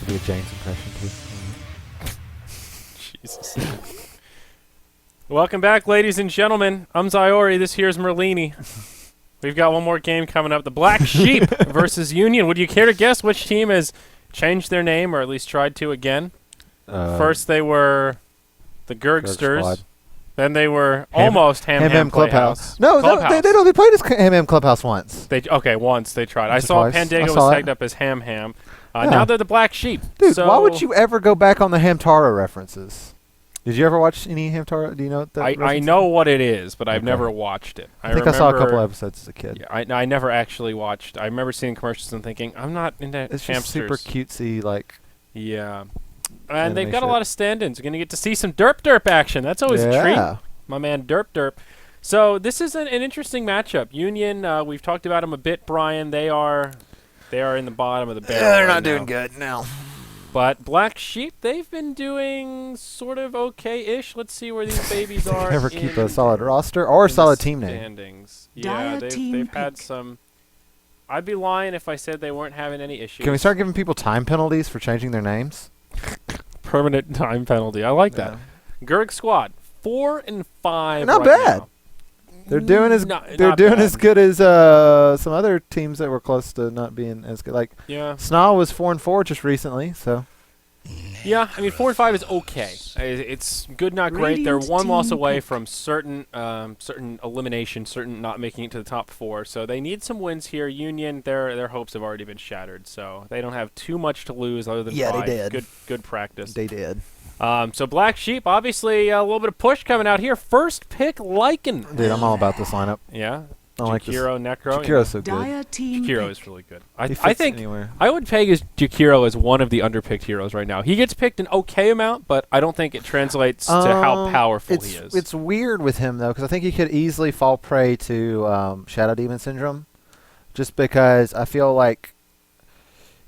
Be a James impression too. Jesus. Welcome back, ladies and gentlemen. I'm Ziori. This here's Merlini. We've got one more game coming up. The Black Sheep versus Union. Would you care to guess which team has changed their name, or at least tried to again? First they were the Gergsters. Then they were almost Ham Clubhouse. No, they played as Ham Clubhouse once. Once they tried. I saw Pandago was tagged up as Ham. Yeah. Now they're the Black Sheep. Dude, why would you ever go back on the Hamtaro references? Did you ever watch any Hamtaro? Do you know what that I know what it is, but I've never watched it. I think I saw a couple episodes as a kid. Yeah, I never actually watched. I remember seeing commercials and thinking, I'm not into It's hamsters. just super cutesy, like. Yeah. And they've got a lot of stand-ins. You're going to get to see some derp action. That's always a treat. My man derp. So this is an interesting matchup. Union, we've talked about them a bit, Brian. They are in the bottom of the barrel. They're not doing good now. But Black Sheep, they've been doing sort of okay-ish. Let's see where these babies are. Never keep a solid roster or a solid team name. Standings. Yeah, they've had some. I'd be lying if I said they weren't having any issues. Can we start giving people time penalties for changing their names? Permanent time penalty. I like that. Gerg squad 4-5. Not bad. Now. They're doing as as good as some other teams that were close to not being as good. Like Snau was 4-4 just recently, so. Yeah, I mean 4-5 is okay. It's good, not great. They're one loss away from certain elimination, certain not making it to the top 4. So they need some wins here. Union, their hopes have already been shattered, so they don't have too much to lose other than they did. Good practice. They did. So Black Sheep, obviously a little bit of push coming out here. First pick, Lycan. Dude, I'm all about this lineup. Yeah. I like this. Jakiro, Necro. Jakiro's so good. Jakiro is really good. I think anywhere. I would peg Jakiro as one of the underpicked heroes right now. He gets picked an okay amount, but I don't think it translates to how powerful he is. It's weird with him, though, because I think he could easily fall prey to Shadow Demon Syndrome, just because I feel like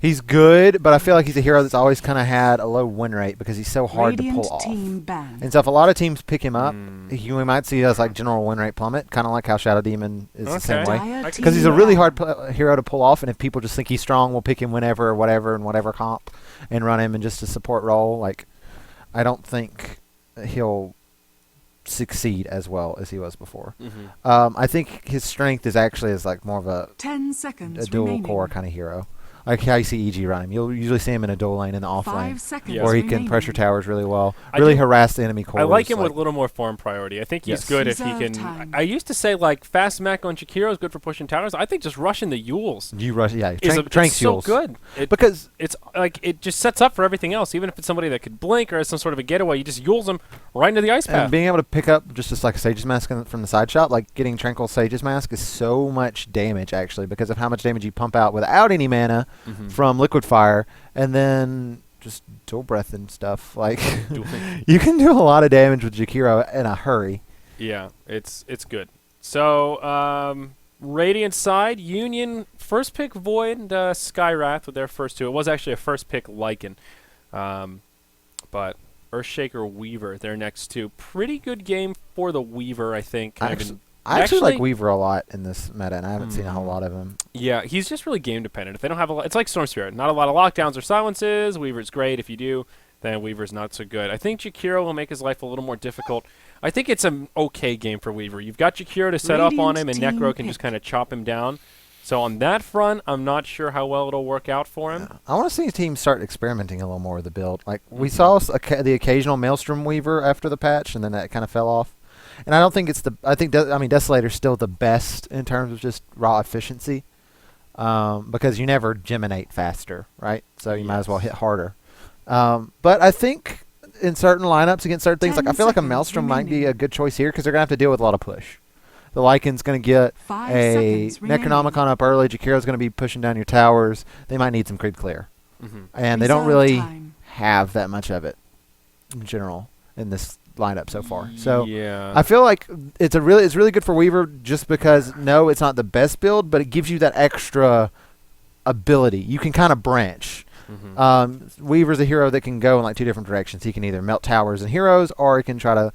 he's good, but I feel like he's a hero that's always kind of had a low win rate because he's so hard to pull off. And so if a lot of teams pick him up, we might see us like general win rate plummet, kind of like how Shadow Demon is the same way. Because he's a really hard hero to pull off, and if people just think he's strong, we'll pick him whenever or whatever in whatever comp and run him in just a support role. Like, I don't think he'll succeed as well as he was before. I think his strength is actually as like more of a 10 seconds dual remaining. core kind of hero. Like how you see EG run him. You'll usually see him in a dual lane in the off lane, where he can pressure towers really well, really harass the enemy cores. I like him with a little more farm priority. I think he's good if he can. I used to say like fast mech on Jakiro is good for pushing towers. I think just rushing the Yules. You rush, yeah. It's so good because it's like it just sets up for everything else. Even if it's somebody that could blink or has some sort of a getaway, you just Yules them right into the ice path. And being able to pick up just like a Sage's Mask from the side shot, like getting Tranquil Sage's Mask is so much damage actually because of how much damage you pump out without any mana from Liquid Fire, and then just dual breath and stuff. Like you can do a lot of damage with Jakiro in a hurry. Yeah, it's good. So Radiant side, Union first pick Void and Skywrath with their first two. It was actually a first pick Lycan, but Earthshaker Weaver their next two. Pretty good game for the Weaver, I think. I actually like Weaver a lot in this meta, and I haven't seen a whole lot of him. Yeah, he's just really game dependent. If they don't have a lot, it's like Storm Spirit. Not a lot of lockdowns or silences. Weaver's great. If you do, then Weaver's not so good. I think Jakiro will make his life a little more difficult. I think it's an okay game for Weaver. You've got Jakiro to set up on him, and Necro can just kind of chop him down. So on that front, I'm not sure how well it'll work out for him. Yeah. I want to see teams start experimenting a little more with the build. Like we saw the occasional Maelstrom Weaver after the patch, and then that kind of fell off. And I don't think it's Desolator's still the best in terms of just raw efficiency, because you never geminate faster, right? So you might as well hit harder. But I think in certain lineups against certain things, like I feel like a Maelstrom might be a good choice here because they're gonna have to deal with a lot of push. The Lycan's gonna get a Necronomicon up early. Jakiro's gonna be pushing down your towers. They might need some creep clear, and they don't really have that much of it in general in this lineup so far. So yeah. I feel like it's really good for Weaver just because no, it's not the best build, but it gives you that extra ability. You can kind of branch. Weaver's a hero that can go in like two different directions. He can either melt towers and heroes, or he can try to,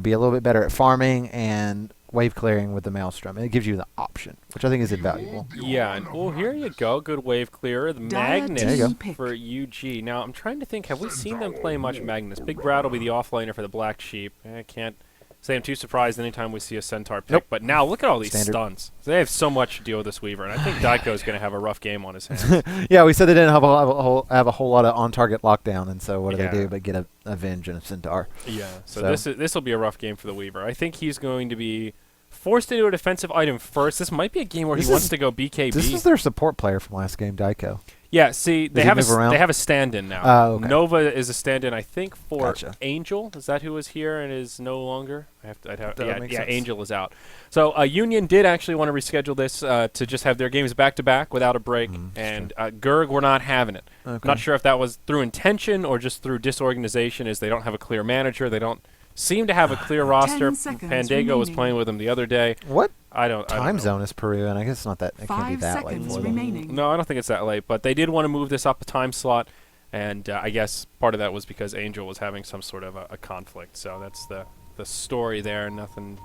be a little bit better at farming and wave clearing with the Maelstrom. And it gives you the option, which I think is invaluable. Yeah, and well, here you go. Good wave clearer. The Magnus for UG. Now, I'm trying to think, have we seen them play much Magnus? Big Brad will be the offlaner for the Black Sheep. I can't say I'm too surprised anytime we see a Centaur pick. Nope. But now, look at all these stuns. They have so much to deal with this Weaver, and I think Daiko is going to have a rough game on his hands. Yeah, we said they didn't have a whole lot of on-target lockdown, and so what do they do but get a Venge and a Centaur? Yeah. So this will be a rough game for the Weaver. I think he's going to be forced into a defensive item first. This might be a game where he wants to go BKB. This is their support player from last game, Daiko. Yeah, see, they have a stand-in now. Okay. Nova is a stand-in, I think, for Angel. Is that who was here and is no longer? Angel is out. So Union did actually want to reschedule this to just have their games back-to-back without a break, and Gerg were not having it. Okay. Not sure if that was through intention or just through disorganization, as they don't have a clear manager. They don't seem to have a clear roster. Pandago was playing with them the other day. What? I don't time know. zone is Peru, and I guess it's not that. It can't be that late for them. No, I don't think it's that late. But they did want to move this up a time slot, and I guess part of that was because Angel was having some sort of a conflict. So that's the story there. Nothing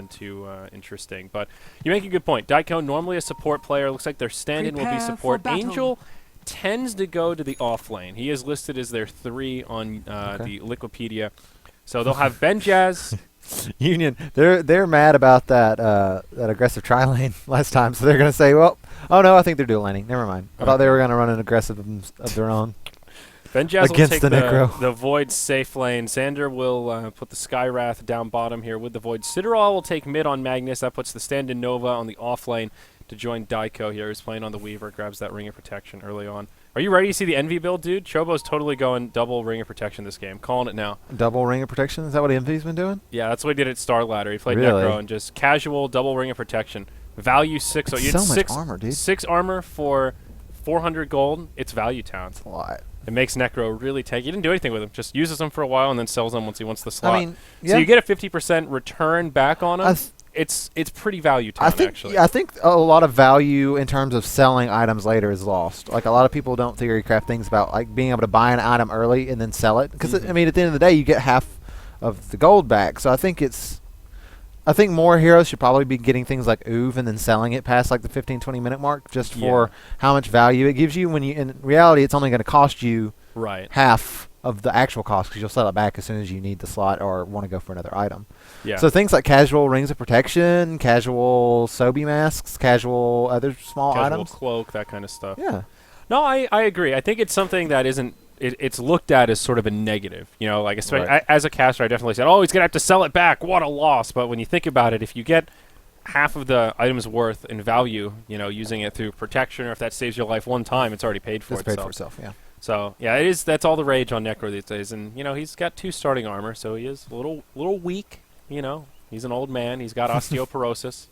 too interesting. But you make a good point. Daiko, normally a support player. Looks like their stand-in will be support. Angel tends to go to the off lane. He is listed as their 3 on the Liquipedia. So they'll have Benjaz. Union, they're mad about that aggressive tri-lane last time, so they're going to say, well, oh no, I think they're dual laning. Never mind. I thought they were going to run an aggressive of their own. Benjaz will take the Void safe lane. Xander will put the Skywrath down bottom here with the Void. Sidorol will take mid on Magnus. That puts the stand-in Nova on the off lane to join Daiko here. He's playing on the Weaver, grabs that Ring of Protection early on. Are you ready to see the Envy build, dude? Chobo's totally going double Ring of Protection this game. Calling it now. Double Ring of Protection? Is that what Envy's been doing? Yeah, that's what he did at Star Ladder. He played Necro and just casual double Ring of Protection. Value 6. So you had much armor, dude. 6 armor for 400 gold. It's value town. That's a lot. It makes Necro really tanky. He didn't do anything with him. Just uses them for a while and then sells them once he wants the slot. I mean, so you get a 50% return back on him. It's pretty value time, actually. Yeah, I think a lot of value in terms of selling items later is lost. Like, a lot of people don't theory craft things about, like, being able to buy an item early and then sell it. Because, I mean, at the end of the day, you get half of the gold back. So I think more heroes should probably be getting things like Oov and then selling it past, like, the 15, 20-minute mark just for how much value it gives you. When you, in reality, it's only going to cost you half of the actual cost because you'll sell it back as soon as you need the slot or want to go for another item. Yeah. So things like casual Rings of Protection, casual Sobi masks, casual other small items. Casual cloak, that kind of stuff. Yeah. No, I agree. I think it's something that isn't it's looked at as sort of a negative. You know, like especially as a caster, I definitely said, oh, he's going to have to sell it back. What a loss. But when you think about it, if you get half of the item's worth in value, you know, using it through protection or if that saves your life one time, it's already paid for itself. It's paid for itself, yeah. So, yeah, it is. That's all the rage on Necro these days. And, you know, he's got 2 starting armor, so he is a little weak. You know, he's an old man. He's got osteoporosis.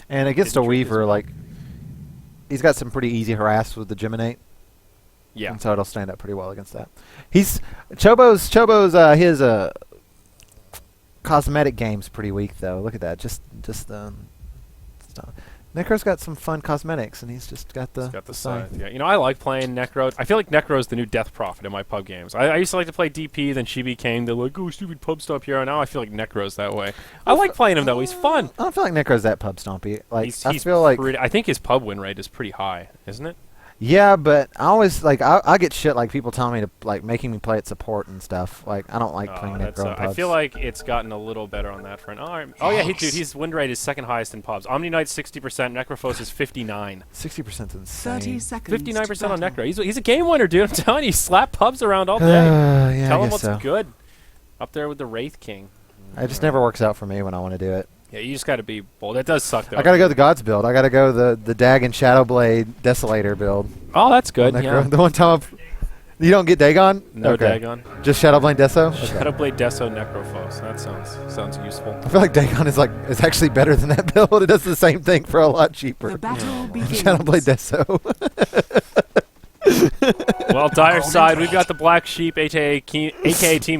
And against a Weaver, like, he's got some pretty easy harass with the Geminate. Yeah. And so it'll stand up pretty well against that. Chobo's his cosmetic game's pretty weak, though. Look at that. Just Necro's got some fun cosmetics, and he's just got the side. Yeah, you know, I like playing Necro. I feel like Necro's the new Death Prophet in my pub games. I used to like to play DP, then she became the like, oh, stupid pub stomp hero. Now I feel like Necro's that way. I like playing him though. He's fun. I don't feel like Necro's that pub stompy. Like I think his pub win rate is pretty high, isn't it? Yeah, but I always like I get shit like people telling me to like making me play at support and stuff. Like I don't like playing Necro in pubs. I feel like it's gotten a little better on that front. Oh yeah, dude, his win rate is second highest in pubs. Omni Knight's 60%, Necrophos is 59. 60% insane. 30 seconds. 59% on Necro. He's a game winner, dude. I'm telling you, he slap pubs around all day. Yeah, Tell him what's good. Up there with the Wraith King. It just never works out for me when I want to do it. Yeah, you just got to be bold. That does suck, though. I got to go the Gods build. I got to go the Dagon Shadowblade Desolator build. Oh, that's good. Yeah. The one time you don't get Dagon? No Dagon. Just Shadowblade Deso? Okay. Shadowblade Deso Necrophos. That sounds useful. I feel like Dagon is actually better than that build. It does the same thing for a lot cheaper. The battle begins. Shadowblade Deso. Well, dire side, we've got the Black Sheep, aka Team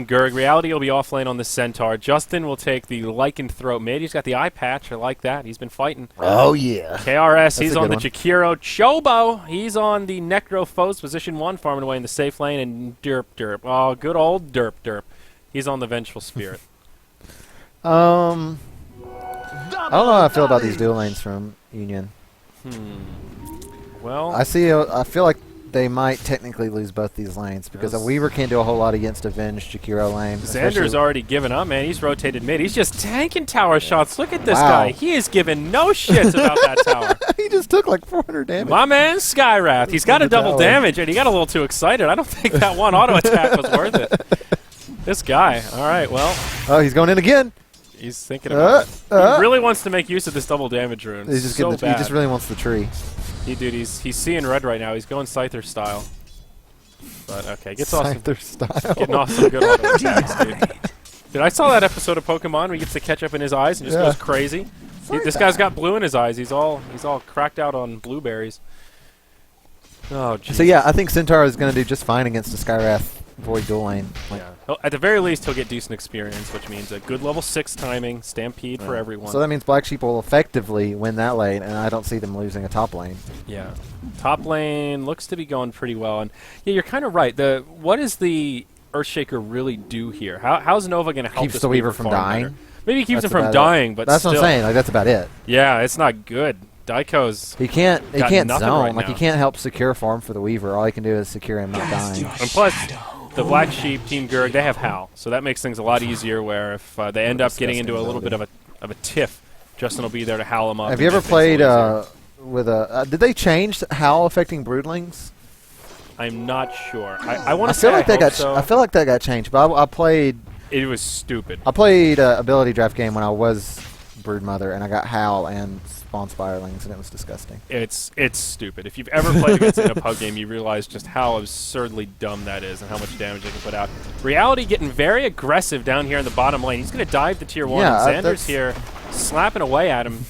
Gerg. Reality will be off lane on the Centaur. Justin will take the Lycanthrope mid. He's got the eye patch. I like that. He's been fighting. Oh, yeah. KRS, he's a on the good one. Jakiro. Chobo, he's on the Necrophos, position 1, farming away in the safe lane. And Derp Derp. Oh, good old Derp Derp. He's on the Vengeful Spirit. I don't know how I feel about these dual lanes from Union. Well, I feel like they might technically lose both these lanes because a Weaver can't do a whole lot against Avenged Jakiro lane. Xander's already given up, man. He's rotated mid. He's just tanking tower shots. Look at this Wow. guy. He is giving no shits about that tower. He just took like 400 damage. My man, Skywrath. He's got a double tower. damage, and he got a little too excited. I don't think that one auto attack was worth it. This guy. All right, well, Oh, he's going in again. he's thinking about it. He uh. really wants to make use of this double damage rune. He's just so getting he just really wants the tree. Dude, he's seeing red right now. He's going Scyther style. But okay, gets off some, Scyther style. getting off some good auto attacks, dude. Dude, I saw that episode of Pokemon where he gets the ketchup in his eyes and just Yeah. goes crazy. This guy's got blue in his eyes. He's all cracked out on blueberries. Oh, jeez. So yeah, I think Centaur is going to do just fine against the Skywrath Void dual lane. Like, At the very least, he'll get decent experience, which means a good level 6 timing, Stampede for everyone. So that means Black Sheep will effectively win that lane, and I don't see them losing a top lane. Yeah. Top lane looks to be going pretty well. And yeah, you're kind of right. What does the Earthshaker really do here? How's Nova going to help Keeps this the Weaver farm from dying. better? Maybe he keeps That's him from about dying, but That's still. what I'm saying. Like that's about it. Yeah, it's not good. Daiko's. He can't Got zone. nothing right Like he now. can't help secure farm for the Weaver. All he can do is secure him not dying. And plus, the Black Sheep, Team Gerg, they have Howl, so that makes things a lot easier. Where if they end up getting into a little bit of a tiff, Justin will be there to howl him up. Have and you ever make things played a little easier. with a? Did they change Howl affecting Broodlings? I'm not sure. I want I to say feel like I that got. hope so. I feel like that got changed. But I played. It was stupid. I played ability draft game when I was Broodmother, and I got Howl and Spawn Spiralings, and it was disgusting. It's stupid. If you've ever played against it in a pub game, you realize just how absurdly dumb that is and how much damage they can put out. Reality getting very aggressive down here in the bottom lane. He's going to dive to tier 1. Yeah, and Xander's that's- here slapping away at him.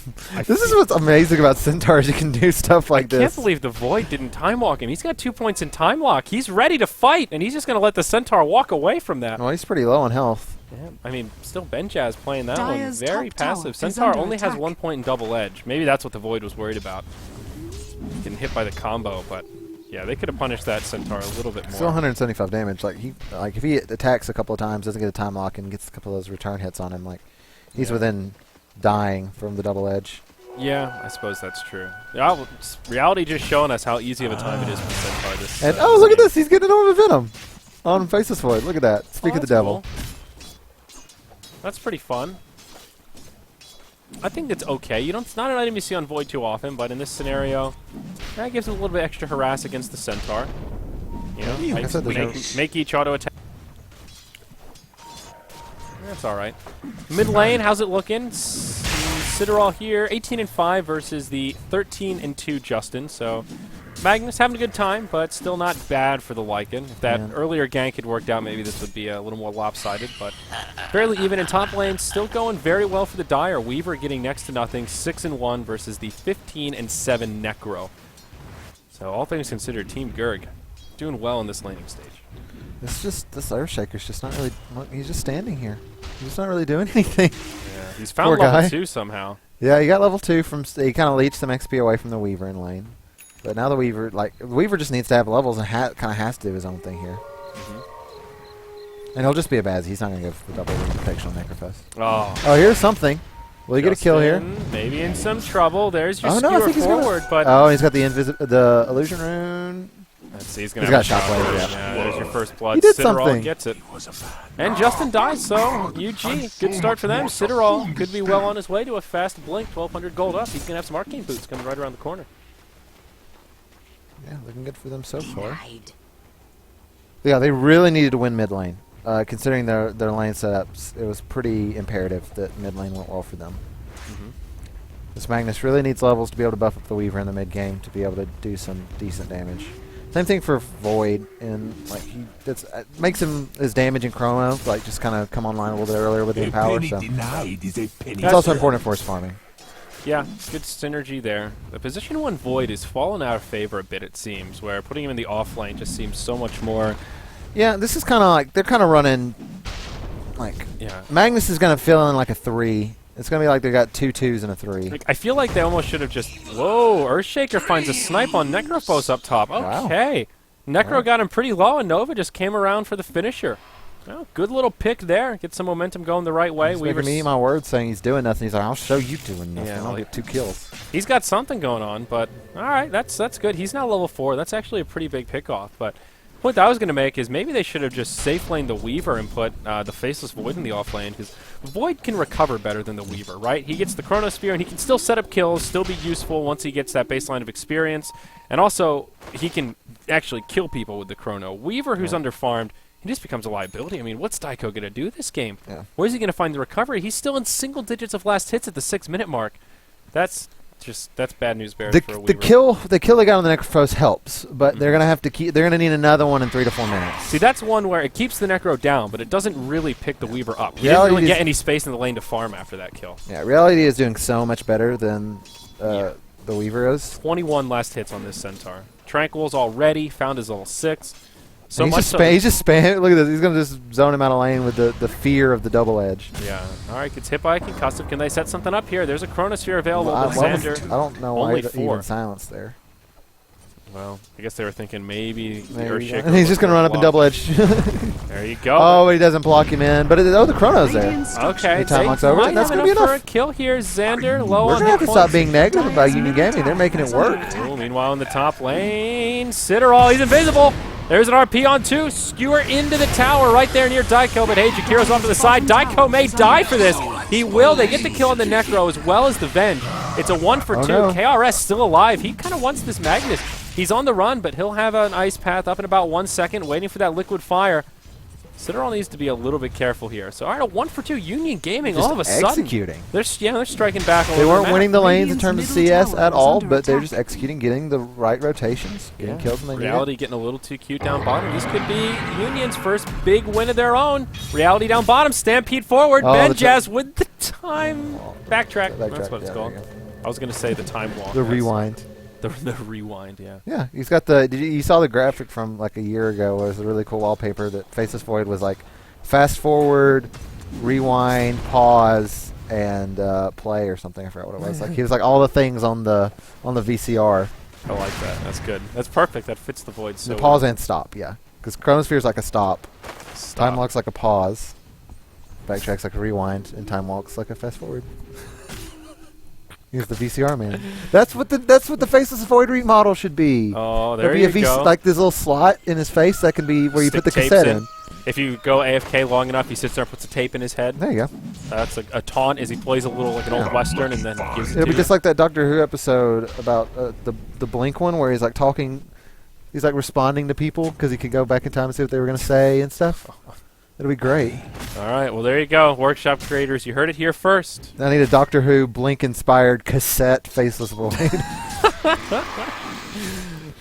This is what's amazing about Centaurs. You can do stuff like I this. can't believe the Void didn't time walk him. He's got 2 points in time lock. He's ready to fight, and he's just going to let the Centaur walk away from that. Well, he's pretty low on health. Yeah, I mean, still Benjaz playing that Dire's one. Very top tower passive. is Centaur under only has attack. 1 point in double edge. Maybe that's what the Void was worried about. Getting hit by the combo, but yeah, they could have punished that Centaur a little bit more. Still 175 damage. Like if he attacks a couple of times, doesn't get a time lock, and gets a couple of those return hits on him, like he's Yeah. within dying from the double edge. Yeah, I suppose that's true. Reality just showing us how easy of a time it is for Centaur. This, And oh, look at this! He's getting it over Venom on Faceless Void. Look at that! Speak of the that's devil. cool. That's pretty fun. I think it's okay. It's not an item you see on Void too often, but in this scenario, that gives him a little bit extra harass against the Centaur. Like I said, there's Make each auto attack. That's all right. Mid lane, how's it looking? Sidorol here, 18-5 versus the 13-2 Justin. So Magnus having a good time, but still not bad for the Lycan. If that Yeah. earlier gank had worked out, maybe this would be a little more lopsided, but fairly even in top lane. Still going very well for the Dire. Weaver getting next to nothing, 6-1 versus the 15-7 Necro. So all things considered, Team Gerg doing well in this laning stage. It's just this Earthshaker's just not really. He's just standing here. He's just not really doing anything. Yeah, he's found Poor level guy. 2 somehow. Yeah, he got level 2 from. He kind of leached some XP away from the Weaver in lane. But now the Weaver just needs to have levels and kind of has to do his own thing here. And he'll just be a Baz. He's not going to go for the double protection on Necrophos. Oh, Oh, here's something. Will he get a kill here? Justin, maybe in some trouble. There's your Oh no, I skewer think he's forward, gonna. but Oh, he's got the illusion rune. let's see, he's gonna He's have got a Shockwave, shockwave. yeah. There's your first blood. He did Sidorol something. gets it, and Justin dies. So UG, good start for them. Sidorol could be well on his way to a fast blink. 1,200 gold up. He's gonna have some arcane boots coming right around the corner. Yeah, looking good for them so far. Yeah, they really needed to win mid lane. Considering their lane setups, it was pretty imperative that mid lane went well for them. This Magnus really needs levels to be able to buff up the Weaver in the mid game to be able to do some decent damage. Same thing for Void, and like makes him his damage in Chroma like just kind of come online a little bit earlier with the Empower. So denied is a penny. it's also important for his farming. Yeah, good synergy there. The position 1 Void is fallen out of favor a bit, it seems, where putting him in the off lane just seems so much more... Yeah, this is kind of like, they're kind of running, like, Magnus is going to fill in like a 3. It's going to be like they got 2 2s and a 3. Like, I feel like they almost should have just... Whoa, Earthshaker finds a snipe on Necrophos up top. Okay. Wow. Necro got him pretty low, and Nova just came around for the finisher. Well, good little pick there. Get some momentum going the right way. He's making me my words saying he's doing nothing. He's like, I'll show you doing nothing. I'll get 2 kills. He's got something going on, but all right, that's good. He's now level 4. That's actually a pretty big pick-off. But the point that I was going to make is maybe they should have just safe laned the Weaver and put the Faceless Void in the off lane, because Void can recover better than the Weaver, right? He gets the Chronosphere, and he can still set up kills, still be useful once he gets that baseline of experience. And also, he can actually kill people with the Chrono. Weaver, who's underfarmed, he just becomes a liability. I mean, what's Daiko going to do this game? Yeah. Where's he going to find the recovery? He's still in single digits of last hits at the 6-minute mark. That's bad news bears for a Weaver. The kill they got on the Necrophos helps, but they're gonna have to keep. They're gonna need another one in 3 to 4 minutes. See, that's one where it keeps the Necro down, but it doesn't really pick the Weaver up. He didn't really get any space in the lane to farm after that kill. Yeah, Reality is doing so much better than the Weaver is. 21 last hits on this Centaur. Tranquil's already found his level 6. So he's much just he's just spamming. Look at this. He's going to just zone him out of lane with the fear of the double edge. Yeah. All right. Gets hit by a concussive. Can they set something up here? There's a Chronosphere available. But Xander, I don't know why even silence there. Well, I guess they were thinking maybe the Earthshaker. And he's just going to run up and double edge. There you go. Oh, he doesn't block him in. But the Chrono's there. Okay. Time locks over. That's going to be enough. For a kill here. Xander low on We're going to have to stop being negative about Union Gaming. They're making it work. Ooh, meanwhile, in the top lane, Citterall, he's invisible. There's an RP on 2. Skewer into the tower right there near Daiko, but hey, Jakiro's off to the side. Daiko may die for this. He will. They get the kill on the Necro as well as the Venge. It's a 1 for 2. No. KRS still alive. He kind of wants this Magnus. He's on the run, but he'll have an ice path up in about 1 second, waiting for that liquid fire. Citadel needs to be a little bit careful here. So, all right, a 1 for 2 Union Gaming all of a sudden. Executing. They're striking back. They weren't winning the lanes in terms of CS at all, but they're just executing, getting the right rotations, getting kills when they need it. Reality getting a little too cute down bottom. This could be Union's first big win of their own. Reality down bottom, Stampede forward. Benjaz with the time. Backtrack. That's what it's called. I was going to say the time walk. The rewind. The rewind, yeah. Yeah, he's got the. You saw the graphic from like a year ago? It was a really cool wallpaper that Faceless Void was like, fast forward, rewind, pause, and play or something. I forgot what it was. Like he was like all the things on the VCR. I like that. That's good. That's perfect. That fits the Void so well. Pause and stop, yeah. Because Chronosphere is like a stop. Time walk's like a pause. Backtrack's like a rewind, and time walk's like a fast forward. He's the VCR man. That's what the Faceless Void remodel should be. Oh, there you go. Like this little slot in his face that can be where you put the cassette in. If you go AFK long enough, he sits there and puts a tape in his head. There you go. That's a taunt as he plays a little like an old Western and then gives it to you. It'll be just like that Doctor Who episode about the Blink one where he's like talking, he's like responding to people because he could go back in time and see what they were going to say and stuff. It'll be great. All right, well, there you go. Workshop creators, you heard it here first. I need a Doctor Who Blink-inspired cassette Faceless Void.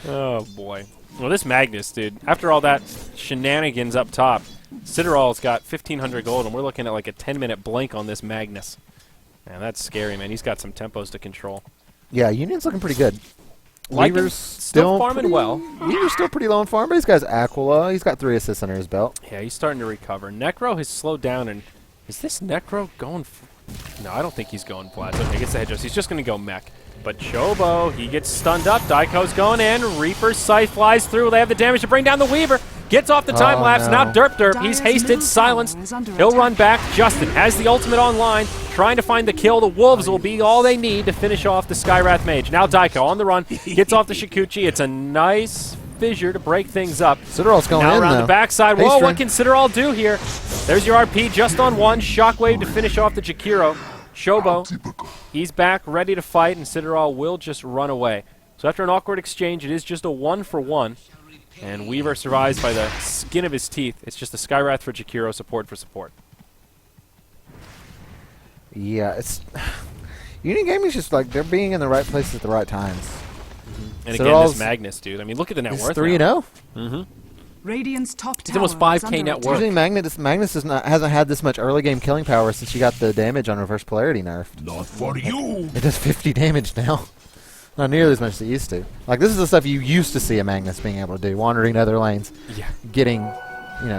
Oh, boy. Well, this Magnus, dude, after all that shenanigans up top, Citterall's got 1,500 gold, and we're looking at like a 10-minute blink on this Magnus. Man, that's scary, man. He's got some tempos to control. Yeah, Union's looking pretty good. Weaver's still farming well. Weaver's still pretty low in farm, but he's got Aquila. He's got 3 assists under his belt. Yeah, he's starting to recover. Necro has slowed down, and is this Necro going... No, I don't think he's going flat. Okay, gets the headdress. He's just going to go mech. But Chobo, he gets stunned up. Daiko's going in. Reaper's Scythe flies through. They have the damage to bring down the Weaver. Gets off the time lapse. Now Derp. He's hasted, silenced. He'll run back. Justin has the ultimate online, trying to find the kill. The Wolves will be all they need to finish off the Skywrath Mage. Now Daiko on the run. Gets off the Shikuchi. It's a nice fissure to break things up. Citterall's going now in, around though. the backside. Whoa, what can Citterall do here? There's your RP just on 1. Shockwave to finish off the Jakiro. Shobo, he's back, ready to fight, and Citterall will just run away. So after an awkward exchange, it is just a 1 for 1. And Weaver survives by the skin of his teeth. It's just a Skywrath for Jakiro, support for support. Yeah, it's... Union Gaming's just like, they're being in the right place at the right times. And again, this Magnus, dude. I mean, look at the net worth. 3-0. Mm-hmm. Radiant's top He's almost tower is 5K under net attack. worth. Usually Magnus hasn't had this much early game killing power since you got the damage on reverse polarity nerfed. Not for you. It does 50 damage now. Not nearly as much as it used to. Like, this is the stuff you used to see a Magnus being able to do, wandering other lanes, Yeah. getting,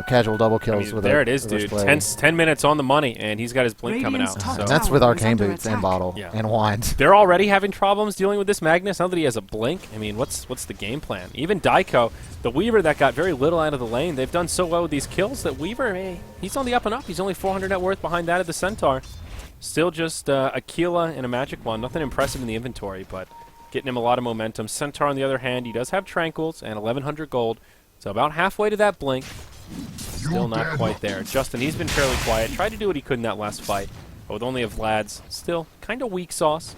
casual double kills with there a it is, reverse dude. polarity. 10 minutes on the money, and he's got his blink coming Radiant's out. top So. And that's with tower arcane is under boots and attack. bottle Yeah. and wand. They're already having problems dealing with this Magnus now that he has a blink. I mean, what's the game plan? Even Daiko, the Weaver that got very little out of the lane, they've done so well with these kills that Weaver, he's on the up and up. He's only 400 net worth behind that of the Centaur. Still just Aquila and a Magic Wand. Nothing impressive in the inventory, but getting him a lot of momentum. Centaur, on the other hand, he does have Tranquils and 1,100 gold, so about halfway to that blink. Still not quite there. Justin, he's been fairly quiet. Tried to do what he could in that last fight, but with only a Vlad's, still kind of weak sauce.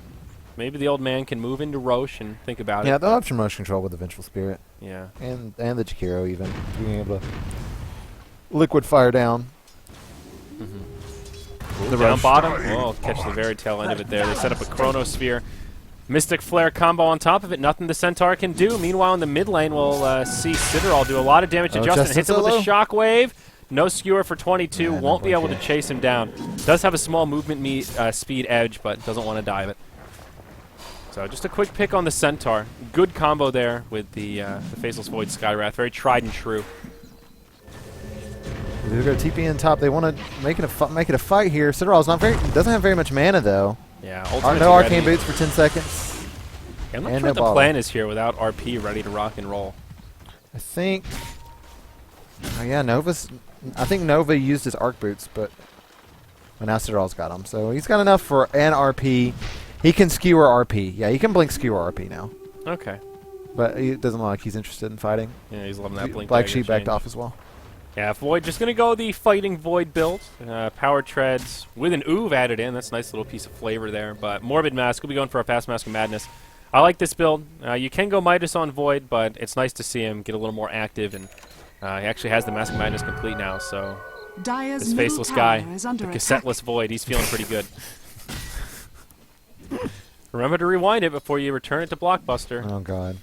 Maybe the old man can move into Roche and think about Yeah, it. they'll have some motion control with the Vengeful Spirit. Yeah. And the Jakiro even. Being able to liquid fire down. The down bottom. Oh, catch the very tail end of it there. They set up a Chronosphere. Mystic Flare combo on top of it. Nothing the Centaur can do. Meanwhile, in the mid lane, we'll see Sidderal do a lot of damage to Justin. Justin Hits him with a solo? Shockwave. No skewer for 22. Yeah, Won't be no able to chase him down. Does have a small movement speed edge, but doesn't want to dive it. So just a quick pick on the Centaur. Good combo there with the Faceless Void Skywrath. Very tried and true. They're going to TP in top. They want to make it a fight here. Sidderal's doesn't have very much mana though. Yeah. No arcane boots for 10 seconds. I'm not and sure no what the bottle. plan is here without RP ready to rock and roll. I think. Oh yeah, I think Nova used his arc boots, but now Sidderal's got them, so he's got enough for an RP. He can skewer RP. Yeah, he can blink skewer RP now, Okay. but he doesn't look like he's interested in fighting. Yeah, he's loving that blink. Black dagger Sheep backed change. off as well. Yeah, Void just going to go the Fighting Void build. Power Treads with an Oov added in. That's a nice little piece of flavor there. But Morbid Mask will be going for a Fast Mask of Madness. I like this build. You can go Midas on Void, but it's nice to see him get a little more active. And he actually has the Mask of Madness complete now. So Dire's this middle faceless tower guy, is the under cassetteless Void, he's feeling pretty good. Remember to rewind it before you return it to Blockbuster. Oh god.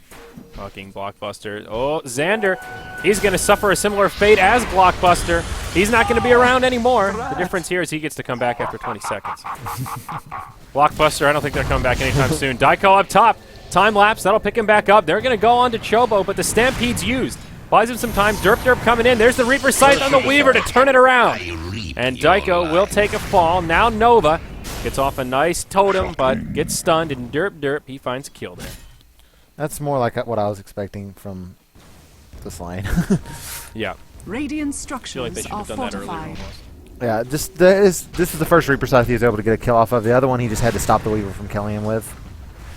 Fucking Blockbuster. Oh, Xander. He's going to suffer a similar fate as Blockbuster. He's not going to be around anymore. The difference here is he gets to come back after 20 seconds. Blockbuster, I don't think they're coming back anytime soon. Daiko up top. Time lapse. That'll pick him back up. They're going to go on to Chobo, but the Stampede's used. Buys him some time. Derp coming in. There's the Reaper Sight on the Weaver to turn it around. And Daiko will take a fall. Now Nova gets off a nice totem, but gets stunned. And Derp, he finds a kill there. That's more like what I was expecting from this lane. Yeah. Radiant I feel like they structures should are have done that earlier fortified. almost. Yeah, this is the first Reaper Scythe he was able to get a kill off of. The other one he just had to stop the Weaver from killing him with.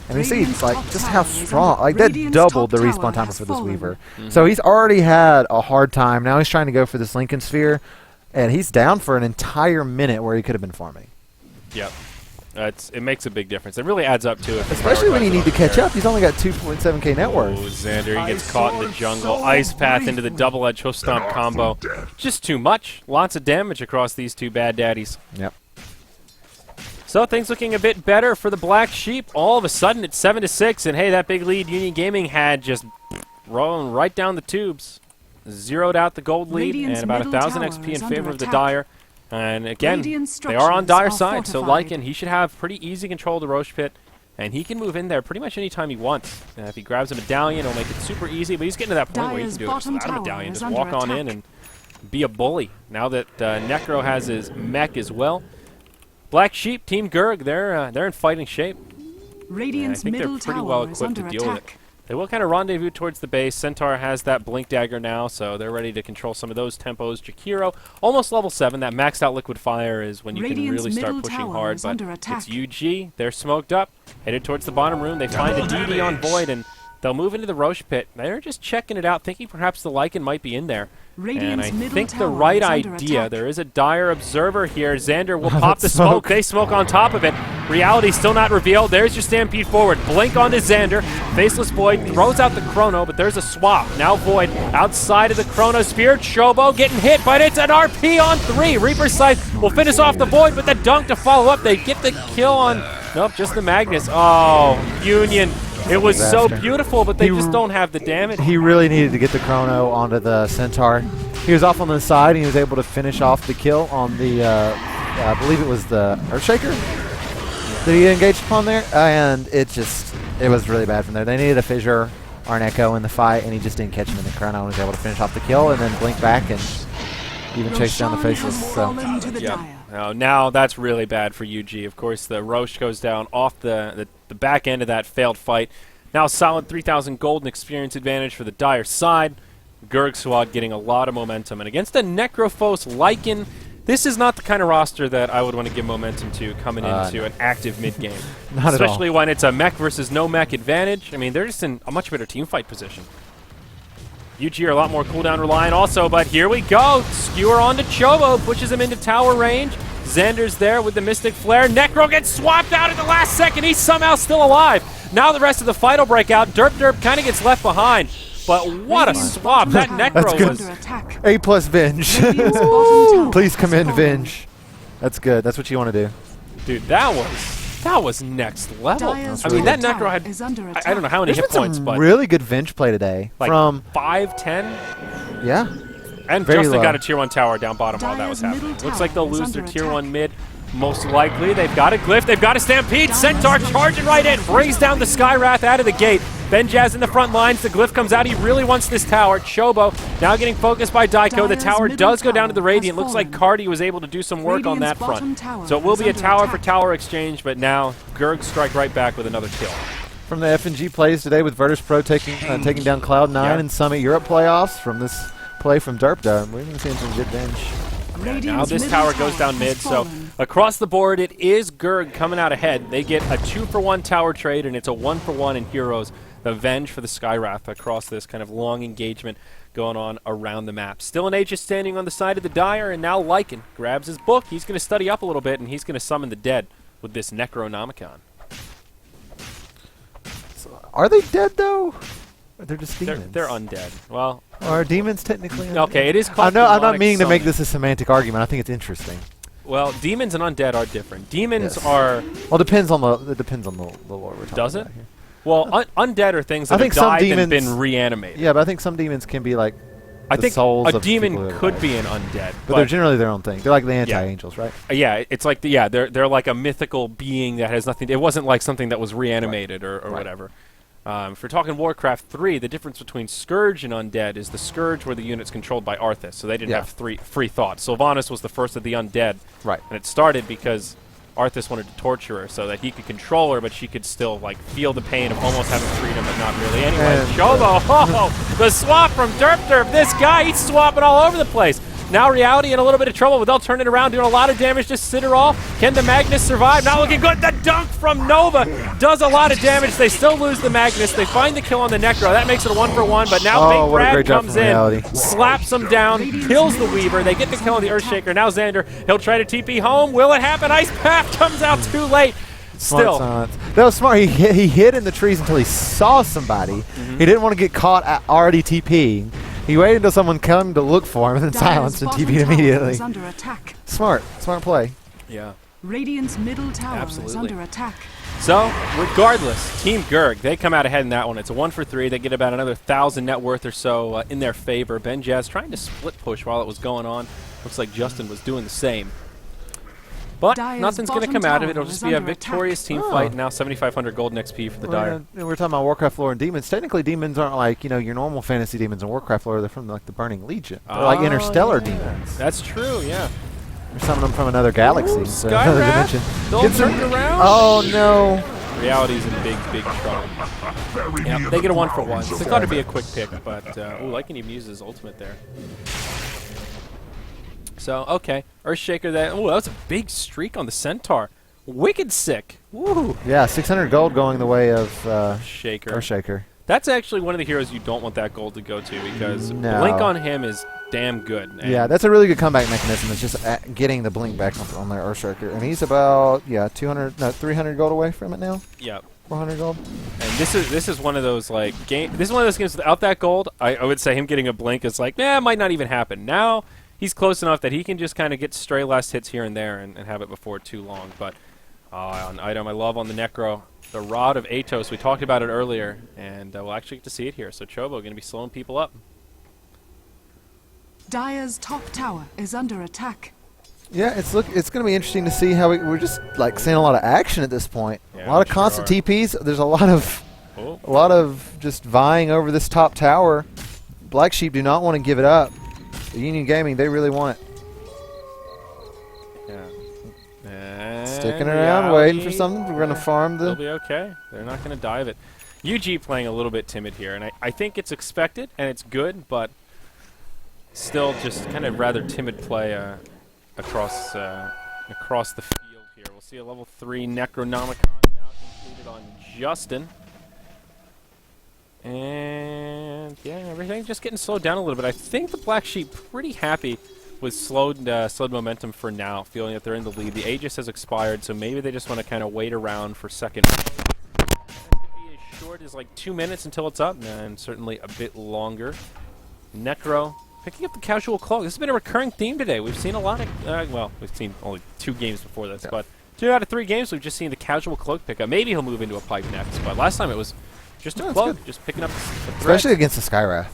And you see, Radiant's like, top just how tower is strong. under- Like, that Radiant's doubled the top respawn tower timer has for this fallen. Weaver. Mhm. So he's already had a hard time. Now he's trying to go for this Lincoln Sphere. And he's down for an entire minute where he could have been farming. Yep. It makes a big difference. It really adds up to it. Especially when you need to catch up. He's only got 2.7k net Oh, worth. Xander, he gets caught in the jungle. Ice Path into the double-edged hoof stomp combo. Just too much. Lots of damage across these two bad daddies. Yep. So things looking a bit better for the Black Sheep. All of a sudden, it's 7-6, and hey, that big lead Union Gaming had just rolling right down the tubes. Zeroed out the gold lead Radiant's and about middle 1,000 tower XP is in under favor of the attack. Dire. And again, Radiant they are on structures Dire are side, so fortified. Lycan, he should have pretty easy control of the Roche Pit. And he can move in there pretty much any time he wants. If he grabs a medallion, it'll make it super easy. But he's getting to that point where he Dire's can do it bottom without a tower medallion. is Just under walk on in attack. and be a bully. Now that Necro has his mech as well. Black Sheep, Team Gerg, they're in fighting shape. Radiant's I think they're middle pretty tower well is equipped under to deal with it. attack. They will kind of rendezvous towards the base. Centaur has that Blink Dagger now, so they're ready to control some of those tempos. Jakiro, almost level 7. That maxed out Liquid Fire is when you Radiant's can really start middle pushing tower hard. is But under attack. it's UG. They're smoked up, headed towards the bottom room. They find a DD on Void, and they'll move into the Roche Pit. They're just checking it out, thinking perhaps the Lycan might be in there. Radiant's And I middle think the tower right is under idea, attack. there is a Dire Observer here. Xander will That pop the smoke. smoke. They smoke on top of it. Reality still not revealed. There's your Stampede forward. Blink onto Xander. Faceless Void throws out the Chrono, but there's a swap. Now Void outside of the Chrono Sphere. Chobo getting hit, but it's an RP on 3. Reaper Scythe will finish off the Void, but the dunk to follow up. They get the kill on, nope, just the Magnus. Oh, Union just It a was so disaster. beautiful, but they He just r- don't have the damage. He really needed to get the chrono onto the Centaur. He was off on the side, and he was able to finish off the kill on the, I believe it was the Earthshaker that he engaged upon there, and it was really bad from there. They needed a fissure or an echo in the fight, and he just didn't catch him in the chrono and was able to finish off the kill and then blink back and even chase down the Roshan faces. has So. fallen to the Yep. dire. Oh, now that's really bad for UG. Of course, the Roche goes down off the back end of that failed fight. Now solid 3,000 gold and experience advantage for the Dire side. Gerg squad getting a lot of momentum. And against a Necrophos Lycan, this is not the kind of roster that I would want to give momentum to coming into an active mid-game. Not at all. Especially when it's a mech versus no mech advantage. I mean, they're just in a much better team fight position. UG are a lot more cooldown reliant also, but here we go. Skewer onto Chobo, pushes him into tower range. Xander's there with the Mystic Flare. Necro gets swapped out at the last second. He's somehow still alive. Now the rest of the fight will break out. Derp kind of gets left behind. But what a Radiant's swap. bottom That tower That's Necro good. is was... under attack. A plus Venge. Radiant's bottom tower Please come has in, fallen. Venge. That's good. That's what you want to do. Dude, that was next level. Dire's I mean, that middle Necro had... tower is under I don't know how many There's hit been points, some but... really good Venge play today. like from 5, 10? yeah, And Very Justin low. got a tier 1 tower down bottom while that was Dire's happening. middle Looks like they'll tower is lose their under tier attack. 1 mid. Most likely. They've got a Glyph. They've got a Stampede. Dire's Centaur middle charging tower right in. is Brings down the Skywrath out of the gate. Benjaz in the front lines. The Glyph comes out. He really wants this tower. Chobo now getting focused by Daiko. The Dire's tower middle does go down to the tower has Radiant. Looks like fallen. Cardi was able to do some work on that Radiant's bottom front. tower So it will is be a under tower for attack. tower exchange, but now Gerg strike right back with another kill. from the F&G plays today with Virtus Pro taking down Cloud9 Yeah. in Summit Europe playoffs. From this play from Derp, we're going to see some good Venge. Radiant's Now this middle tower goes down has mid, so fallen. across the board it is Gerg coming out ahead. They get a 2-for-1 tower trade, and it's a 1-for-1 in heroes. The Venge for the Skywrath across this kind of long engagement going on around the map. Still an Aegis standing on the side of the Dire, and now Lycan grabs his book. He's going to study up a little bit, and he's going to summon the dead with this Necronomicon. Are they dead though? Or they're just demons. They're undead. Well, Or are demons technically? undead? okay, it is I called know. I'm not demonic meaning to make summon. this a semantic argument. I think it's interesting. Well, demons and undead are different. Demons Yes. are... Well, depends on the lore we're talking Does it? about here. Well, undead are things I that have think some died and demons- been reanimated. Yeah, but I think some demons can be like I the think souls a of people demon who have could died. be an undead, But they're generally their own thing. They're like the anti-angels, right? yeah, it's like they're like a mythical being that has nothing. It wasn't like something that was reanimated or Right. whatever. If we're talking Warcraft 3, the difference between Scourge and Undead is the Scourge were the units controlled by Arthas, so they didn't Yeah. have free thought. Sylvanas was the first of the undead, Right. and it started because Arthas wanted to torture her so that he could control her, but she could still like feel the pain of almost having freedom, but not really. Anyway, And, Chobo, the swap from Derp. This guy, he's swapping all over the place. Now Reality in a little bit of trouble, but they'll turn it around, doing a lot of damage to Sideral. Can the Magnus survive? Not looking good. The dunk from Nova does a lot of damage. They still lose the Magnus. They find the kill on the Necro. That makes it a 1-for-1, but now Oh, Big what a Brad great job comes from in, Reality. slaps him down, kills the Weaver. They get the kill on the Earthshaker. Now Xander, he'll try to TP home. Will it happen? Ice Path comes out too late. Smart Still, silence. That was smart. He hid in the trees until he saw somebody. Mm-hmm. He didn't want to get caught already TPing. He waited until someone came to look for him and then Dire's silenced and bottom TP'd tower immediately. is under attack. Smart play. yeah. Radiant's middle tower Absolutely. is under attack. So, regardless, Team Gerg, they come out ahead in that one. It's a 1-for-3. They get about another 1,000 net worth or so in their favor. Benjaz trying to split push while it was going on. Looks like Justin was doing the same. But Dire's nothing's going to bottom come out of it. tower It'll just is be a under victorious attack. team Oh. fight. Now 7,500 gold and XP for the Dire. We're talking about Warcraft lore and demons. Technically, demons aren't like your normal fantasy demons in Warcraft lore. They're from like the Burning Legion. They're like Oh, interstellar yeah. demons. That's true, yeah. We're summoning them from another galaxy, Ooh, so another Skywrath, dimension. they'll Gets turn him- it around. Oh no! Reality's in big trouble. Yeah, they get a 1-for-1. So they thought it'd be a quick pick, but ooh, I can even use his ultimate there. So, okay. Earthshaker, that was a big streak on the Centaur. Wicked sick. Woo! Yeah, 600 gold going the way of Shaker. Earthshaker. That's actually one of the heroes you don't want that gold to go to because No. Blink on him is damn good. And Yeah, that's a really good comeback mechanism. It's just getting the blink back on their Earthshaker, and he's about 300 gold away from it now. yeah. 400 gold. And this is one of those like this is one of those games without that gold. I would say him getting a blink is like, it might not even happen. Now he's close enough that he can just kind of get stray last hits here and there and have it before too long. But An item I love on the Necro. The Rod of Atos. We talked about it earlier, and we'll actually get to see it here. So Chobo going to be slowing people up. Dire's top tower is under attack. Yeah, it's going to be interesting to see how we're just like seeing a lot of action at this point. Yeah, a lot of constant TPs. There's a lot of just vying over this top tower. Black Sheep do not want to give it up. The Union Gaming, they really want it. Sticking around, waiting for something. We're going to farm the... They'll be okay. They're not going to dive it. UG playing a little bit timid here, and I think it's expected, and it's good, but still just kind of rather timid play across the field here. We'll see a level 3 Necronomicon now completed on Justin. And, yeah, everything just getting slowed down a little bit. I think the Black Sheep pretty happy with slowed momentum for now, feeling that they're in the lead. The Aegis has expired, so maybe they just want to kind of wait around for second. It could be as short as like 2 minutes until it's up, and certainly a bit longer. Necro picking up the casual cloak. This has been a recurring theme today. We've seen a lot of, well, we've seen only 2 games before this, but 2 out of 3 games we've just seen the casual cloak pick up. Maybe he'll move into a pipe next, but last time it was just a cloak, just picking up the threat. Especially against the Skywrath.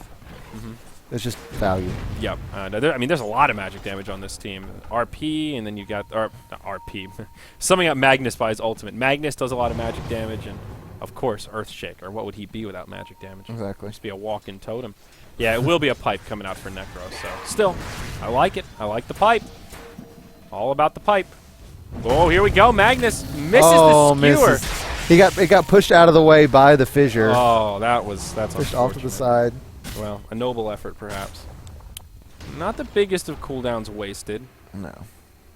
It's just value. Yep. I mean, there's a lot of magic damage on this team. RP, and then you got not RP. Summing up Magnus by his ultimate. Magnus does a lot of magic damage, and of course, Earthshaker. What would he be without magic damage? Exactly. Just be a walk-in totem. Yeah, it will be a pipe coming out for Necro. So, still, I like it. I like the pipe. All about the pipe. Oh, here we go. Magnus misses the skewer. Misses. It got pushed out of the way by the fissure. Oh, that's pushed off to the side. Well, a noble effort, perhaps. Not the biggest of cooldowns wasted. No.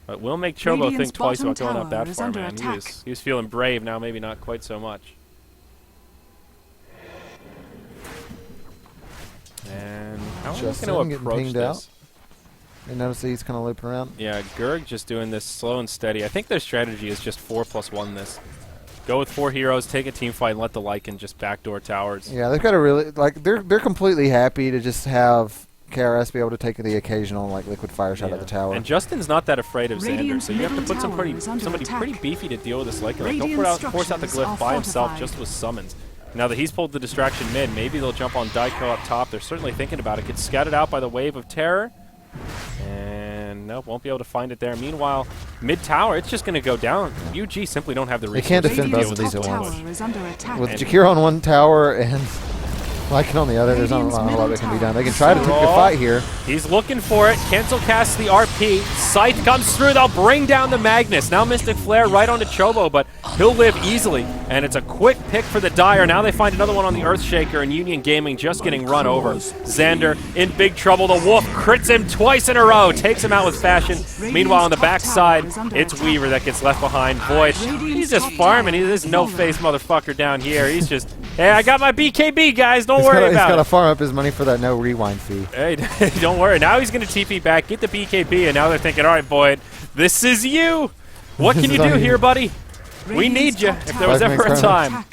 But we'll make Chobo Radiant's think twice about going up tower that is far, under man. attack. He was feeling brave, now maybe not quite so much. And how are we Justin going to getting approach pinged this? out. You notice he's kind of looping around? Yeah, Gerg just doing this slow and steady. I think their strategy is just 4+1 this. Go with 4 heroes, take a team fight, and let the Lycan just backdoor towers. Yeah, they've got to really they're completely happy to just have KRS be able to take the occasional liquid fire shot at the tower. And Justin's not that afraid of Xander, Radiant's so you have to put somebody attack. pretty beefy to deal with this Lycan. Like, Radiant don't force out the structures glyph are by himself fortified. just with summons. Now that he's pulled the distraction mid, maybe they'll jump on Daiko up top. They're certainly thinking about it. Gets scouted out by the wave of terror. And nope, won't be able to find it there. Meanwhile, mid tower, it's just going to go down. UG simply don't have the They resources. can't defend to both deal of with these this at damage. once. Is under attack. With Jakir on one tower and Lycan on the other, there's not a lot that can be done. They can try to take a fight here. He's looking for it. Cancel casts the RP. Scythe comes through. They'll bring down the Magnus. Now Mystic Flare right onto Chobo, but he'll live easily. And it's a quick pick for the Dire. Now they find another one on the Earthshaker, and Union Gaming just getting run over. Xander in big trouble. The Wolf crits him twice in a row. Takes him out with fashion. Meanwhile, on the backside, it's Weaver that gets left behind. Void, he's just farming. He's this no-face motherfucker down here. He's just, hey, I got my BKB, guys. Don't worry about it. He's got to farm up his money for that no rewind fee. Hey, don't worry. Now he's going to TP back, get the BKB, and now they're thinking, all right, Void, this is you. What can you do here, buddy? We need you. If there was ever a time,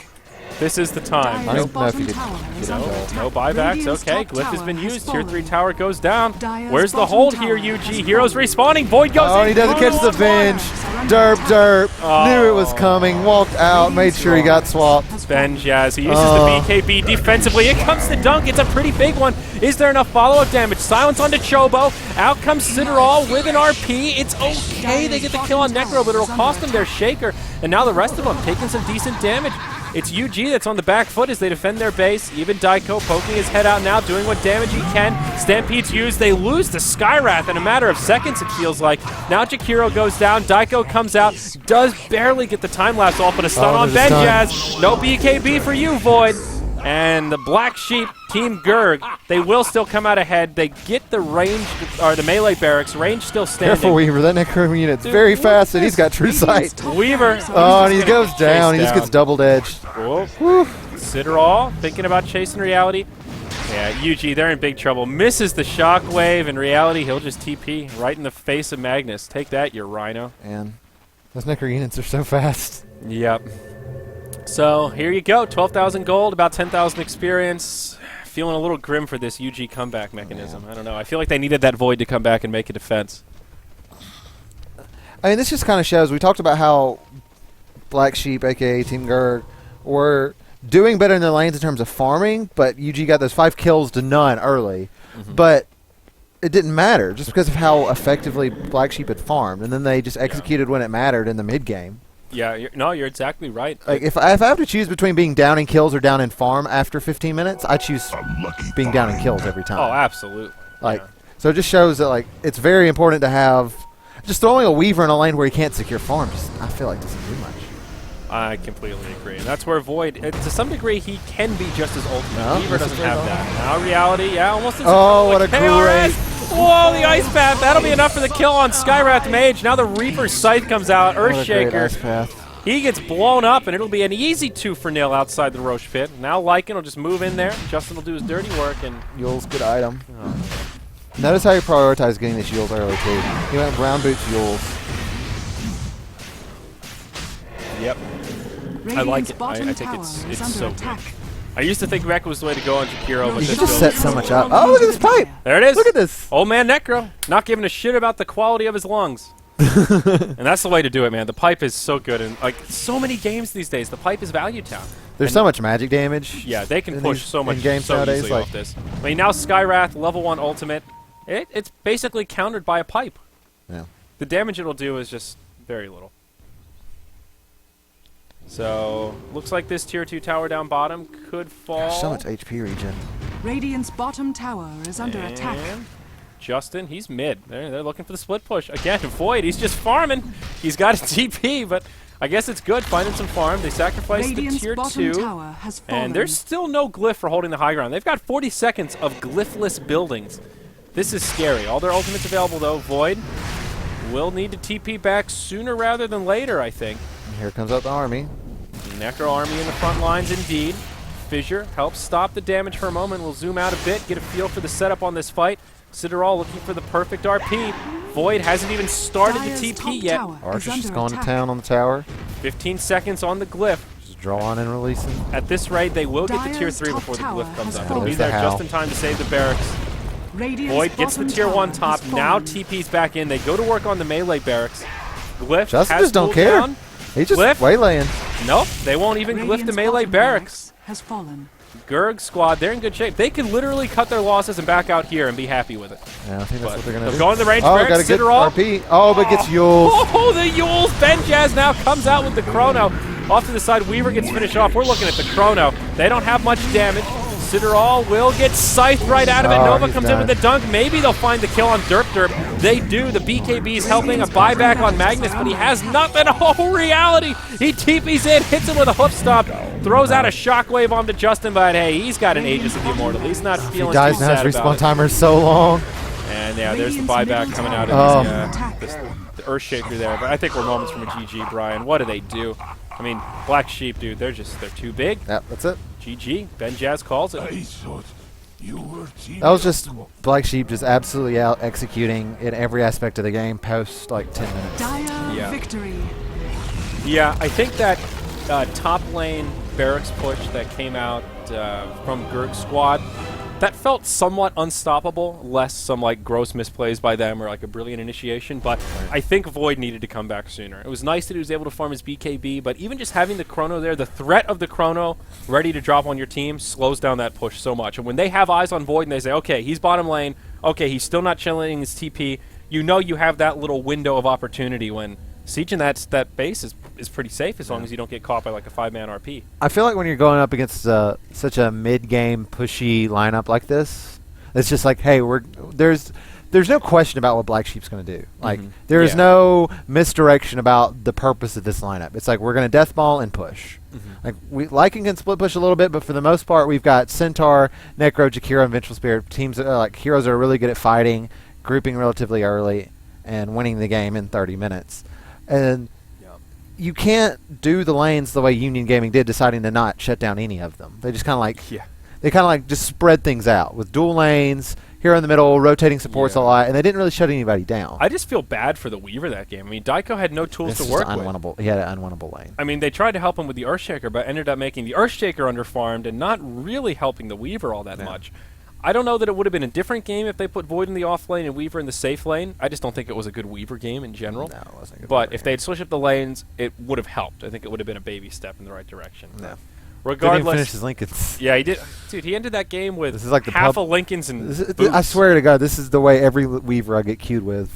this is the time. I don't know if you did. No buybacks. Okay, Glyph has been used. Tier 3 tower goes down. Where's the hold here, UG? Heroes respawning. Void goes in. Oh, he doesn't catch the Venge. Derp, derp. Knew it was coming. Walked out. Made sure he got swapped. Ben Jazz. He uses the BKB defensively. It comes the dunk. It's a pretty big one. Is there enough follow-up damage? Silence onto Chobo. Out comes Citadel with an RP. It's okay. They get the kill on Necro, but it'll cost them their Shaker. And now the rest of them taking some decent damage. It's UG that's on the back foot as they defend their base. Even Daiko poking his head out now, doing what damage he can. Stampede's used. They lose the Skywrath in a matter of seconds, it feels like. Now Jakiro goes down. Daiko comes out. Does barely get the time lapse off, but a stun on Ben Jazz. No BKB for you, Void. And the Black Sheep, Team Gerg, they will still come out ahead. They get the range, or the melee barracks. Range still standing. Careful, Weaver. That Necro unit's very fast, and he's got true sight. Weaver. Oh, and he goes down. He just gets double-edged. Citadel thinking about chasing reality. Yeah, UG, they're in big trouble. Misses the shockwave. In reality, he'll just TP right in the face of Magnus. Take that, you Rhino. And those Necro units are so fast. Yep. So here you go, 12,000 gold, about 10,000 experience. Feeling a little grim for this UG comeback mechanism. I don't know. I feel like they needed that Void to come back and make a defense. I mean, this just kind of shows. We talked about how Black Sheep, aka Team Gerg, were doing better in their lanes in terms of farming, but UG got those 5 kills to none early. But it didn't matter just because of how effectively Black Sheep had farmed, and then they just executed when it mattered in the mid game. Yeah, you're exactly right. Like if I have to choose between being down in kills or down in farm after 15 minutes, I choose being down in kills every time. Oh, absolutely. Like, so it just shows that like it's very important to have. Just throwing a Weaver in a lane where he can't secure farm, I feel like doesn't do much. I completely agree. And that's where Void, to some degree, he can be just as ultimate. No, Weaver doesn't have that. Now Reality, almost as what a KRS. great... Whoa, the Ice Path. That'll be enough for the kill on Skywrath Mage. Now the Reaper's Scythe comes out. Earthshaker. He gets blown up, and it'll be an easy 2-0 outside the Roche pit. Now Lycan will just move in there. Justin will do his dirty work, and Yule's good item. Notice how he prioritized getting these Yules early, too. He went brown boots Yules. Yep. I like it. I think it's so good. I used to think Rekka was the way to go on Jakiro, but He just set so much up. Oh, look at this pipe! There it is! Look at this! Old man Necro, not giving a shit about the quality of his lungs. And that's the way to do it, man. The pipe is so good, and like so many games these days, the pipe is value town. There's so much magic damage. Yeah, they can push so much games so nowadays, easily like off this. I mean, now Skywrath, level 1 ultimate, it's basically countered by a pipe. Yeah. The damage it'll do is just very little. So, looks like this tier 2 tower down bottom could fall. Gosh, so much HP regen. Radiant's bottom tower is under attack. Justin, he's mid. They're looking for the split push. Again, Void, he's just farming. He's got a TP, but I guess it's good finding some farm. They sacrificed Radiant's the tier bottom 2. tower has fallen. And there's still no glyph for holding the high ground. They've got 40 seconds of glyphless buildings. This is scary. All their ultimates available, though. Void will need to TP back sooner rather than later, I think. And here comes out the army. Necro army in the front lines, indeed. Fissure helps stop the damage for a moment. We'll zoom out a bit, get a feel for the setup on this fight. Cideral looking for the perfect RP. Void hasn't even started the TP yet. Archer's just going to town on the tower. 15 seconds on the glyph. Just draw on and releasing. At this rate, they will get to tier 3 before the glyph comes up. It'll be There's there the just Howl. in time to save the barracks. Void gets the tier 1 top, now TP's back in. They go to work on the melee barracks. Glyph Justin has just don't cooled care. down. He's just Glyph? waylaying. Nope, they won't even glyph the melee barracks. Has fallen. Gerg squad, they're in good shape. They could literally cut their losses and back out here and be happy with it. Yeah, I think that's But what they're going to they'll do. go in the range Oh, barracks, got a good Cideral. RP. Oh, but gets Yules. Oh, the Yules! Benjaz now comes out with the Chrono. Off to the side, Weaver gets finished off. We're looking at the Chrono. They don't have much damage. Cideral will get scythed right out of it. Oh, Nova he's comes in with the dunk. Maybe they'll find the kill on Derp Derp. They do. The BKB's helping a buyback on Magnus, but he has nothing. Oh, Reality! He TP's in, hits him with a hoof stomp, throws out a shockwave onto Justin, but hey, he's got an Aegis of the Immortal. He's not feeling He dies too now. sad His about respawn it. timer is so long. And yeah, there's the buyback coming out Oh. of the Earthshaker there. But I think we're moments from a GG, Brian. What do they do? I mean, Black Sheep, dude, they're too big. Yep, that's it. GG. Benjaz calls it. That was just Black Sheep just absolutely out executing in every aspect of the game post like 10 minutes. Dire victory. Yeah, I think that top lane barracks push that came out from Gerg's squad, that felt somewhat unstoppable, less some like gross misplays by them or like a brilliant initiation, but I think Void needed to come back sooner. It was nice that he was able to farm his BKB, but even just having the Chrono there, the threat of the Chrono ready to drop on your team slows down that push so much. And when they have eyes on Void and they say, okay, he's bottom lane, okay, he's still not chilling his TP, you know you have that little window of opportunity when sieging that base is pretty safe as long as you don't get caught by like a 5-man RP. I feel like when you're going up against such a mid-game pushy lineup like this, it's just like, hey, there's no question about what Black Sheep's going to do. Like there is no misdirection about the purpose of this lineup. It's like we're going to deathball and push. Like Lycan can split push a little bit, but for the most part, we've got Centaur, Necro, Jakiro, and Vengeful Spirit teams that are like heroes that are really good at fighting, grouping relatively early, and winning the game in 30 minutes. And you can't do the lanes the way Union Gaming did, deciding to not shut down any of them. They just kind of like they kind of like just spread things out with dual lanes, hero in the middle, rotating supports a lot, and they didn't really shut anybody down. I just feel bad for the Weaver that game. I mean, Daiko had no tools This to is work with. unwinnable. He had an unwinnable lane. I mean, they tried to help him with the Earthshaker, but ended up making the Earthshaker underfarmed and not really helping the Weaver all that much. I don't know that it would have been a different game if they put Void in the off lane and Weaver in the safe lane. I just don't think it was a good Weaver game in general. No, it wasn't a good But Weaver if game. they'd switched up the lanes, it would have helped. I think it would have been a baby step in the right direction. No. Didn't Regardless, even finish his Lincolns. yeah, he did. Dude, he ended that game with This is like the half pub- a Lincolns and I boots. swear to God, this is the way every Weaver I get queued with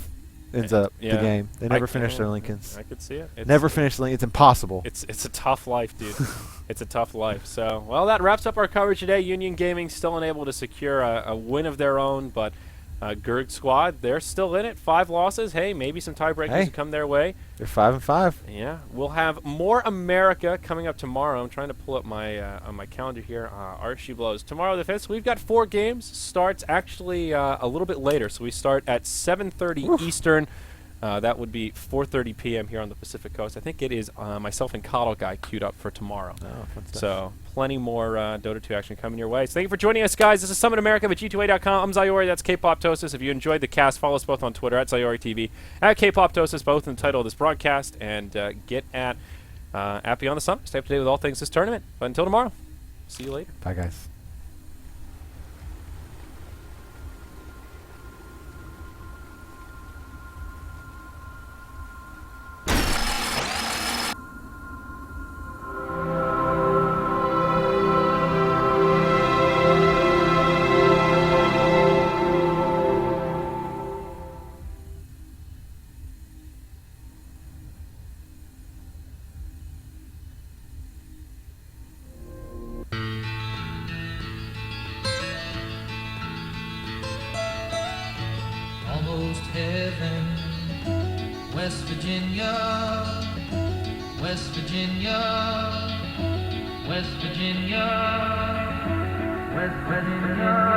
ends up Yeah. the game. They never I- finish their Lincolns. I could see it. Never finish the Lincoln. It's impossible. It's a tough life, dude. It's a tough life. So, well, that wraps up our coverage today. Union Gaming still unable to secure a win of their own, but Gerg squad, they're still in it. 5 losses. Hey, maybe some tiebreakers Hey. to come their way. They're 5-5. Yeah, we'll have more America coming up tomorrow. I'm trying to pull up my on my calendar here. Archie blows. Tomorrow the 5th, we've got 4 games. Starts actually a little bit later, so we start at 7:30 Eastern. That would be 4:30 p.m. here on the Pacific Coast. I think it is myself and Coddle Guy queued up for tomorrow. Oh, fun stuff. So plenty more Dota 2 action coming your way. So thank you for joining us, guys. This is Summit America at G2A.com. I'm Zyori. That's K-Pop-Tosis. If you enjoyed the cast, follow us both on Twitter at ZyoriTV, at K-Pop-Tosis, both in the title of this broadcast. And get at Beyond the Summit. Stay up to date with all things this tournament. But until tomorrow, see you later. Bye, guys. Almost heaven, West Virginia, West Virginia, West Virginia, West Virginia.